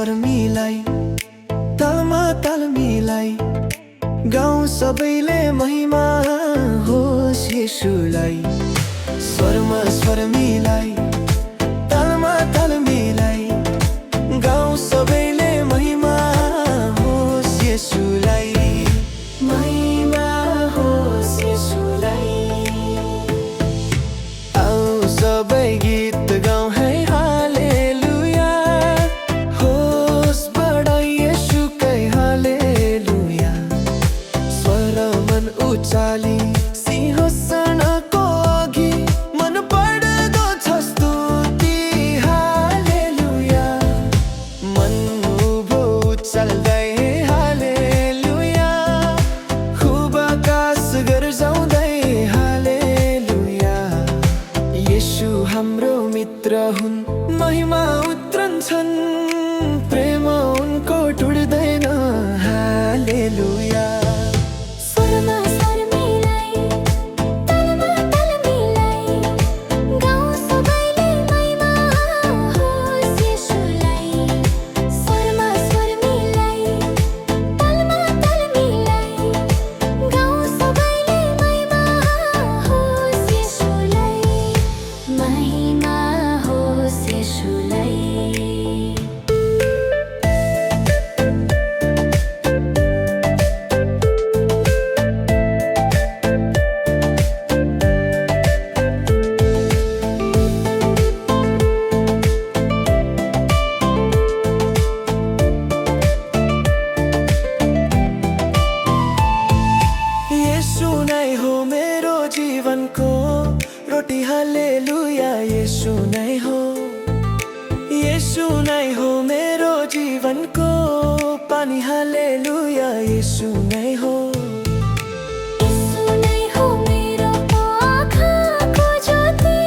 स्वर मिलाई तालमा ताल मिलाई गाउँ सबैले महिमा होस् येशूलाई। स्वरमा स्वर मिलाई तालमा ताल मिलाई गाउँ सबैले महिमा होस् येशूलाई। महिमा होस् येशूलाई। आऊ सबै गीत गाउँ है हालेलुया होस् बढाई येशूकै हालेलुया। स्वर मन उचाली सिंहासनको अघि मन बढ्दो छ स्तुति हालेलुया। मन उभो उचाल्दै हालेलुया खुब आकाश गर्जाउँदै हालेलुया। येशू हाम्रो मित्र हुन् महिमा उत्रन्छन् प्रेम उनको टुट्दैन हालेलुया। स्वरमा स्वर मिलाई तालमा ताल मिलाई गाउँ सबैले महिमा होस् येशूलाई। स्वरमा स्वर मिलाई तालमा ताल मिलाई गाउँ सबैले महिमा होस् येशूलाई। महिमा होस् येशूलाई। येशू नै हो मेरो जीवनको रोटी हालेलुया। येशू नै हो येशू नै हो मेरो जीवनको पानी हालेलुया। येशू नै हो येशू नै हो मेरो आँखाको ज्योति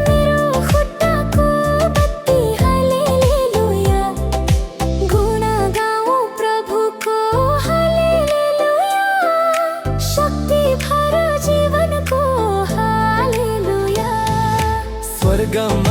मेरो खुट्टाको बत्ती हालेलुया। गुण गाउँ प्रभुको हालेलुया शक्ति भर जीवनको हालेलुया। स्वर्गमा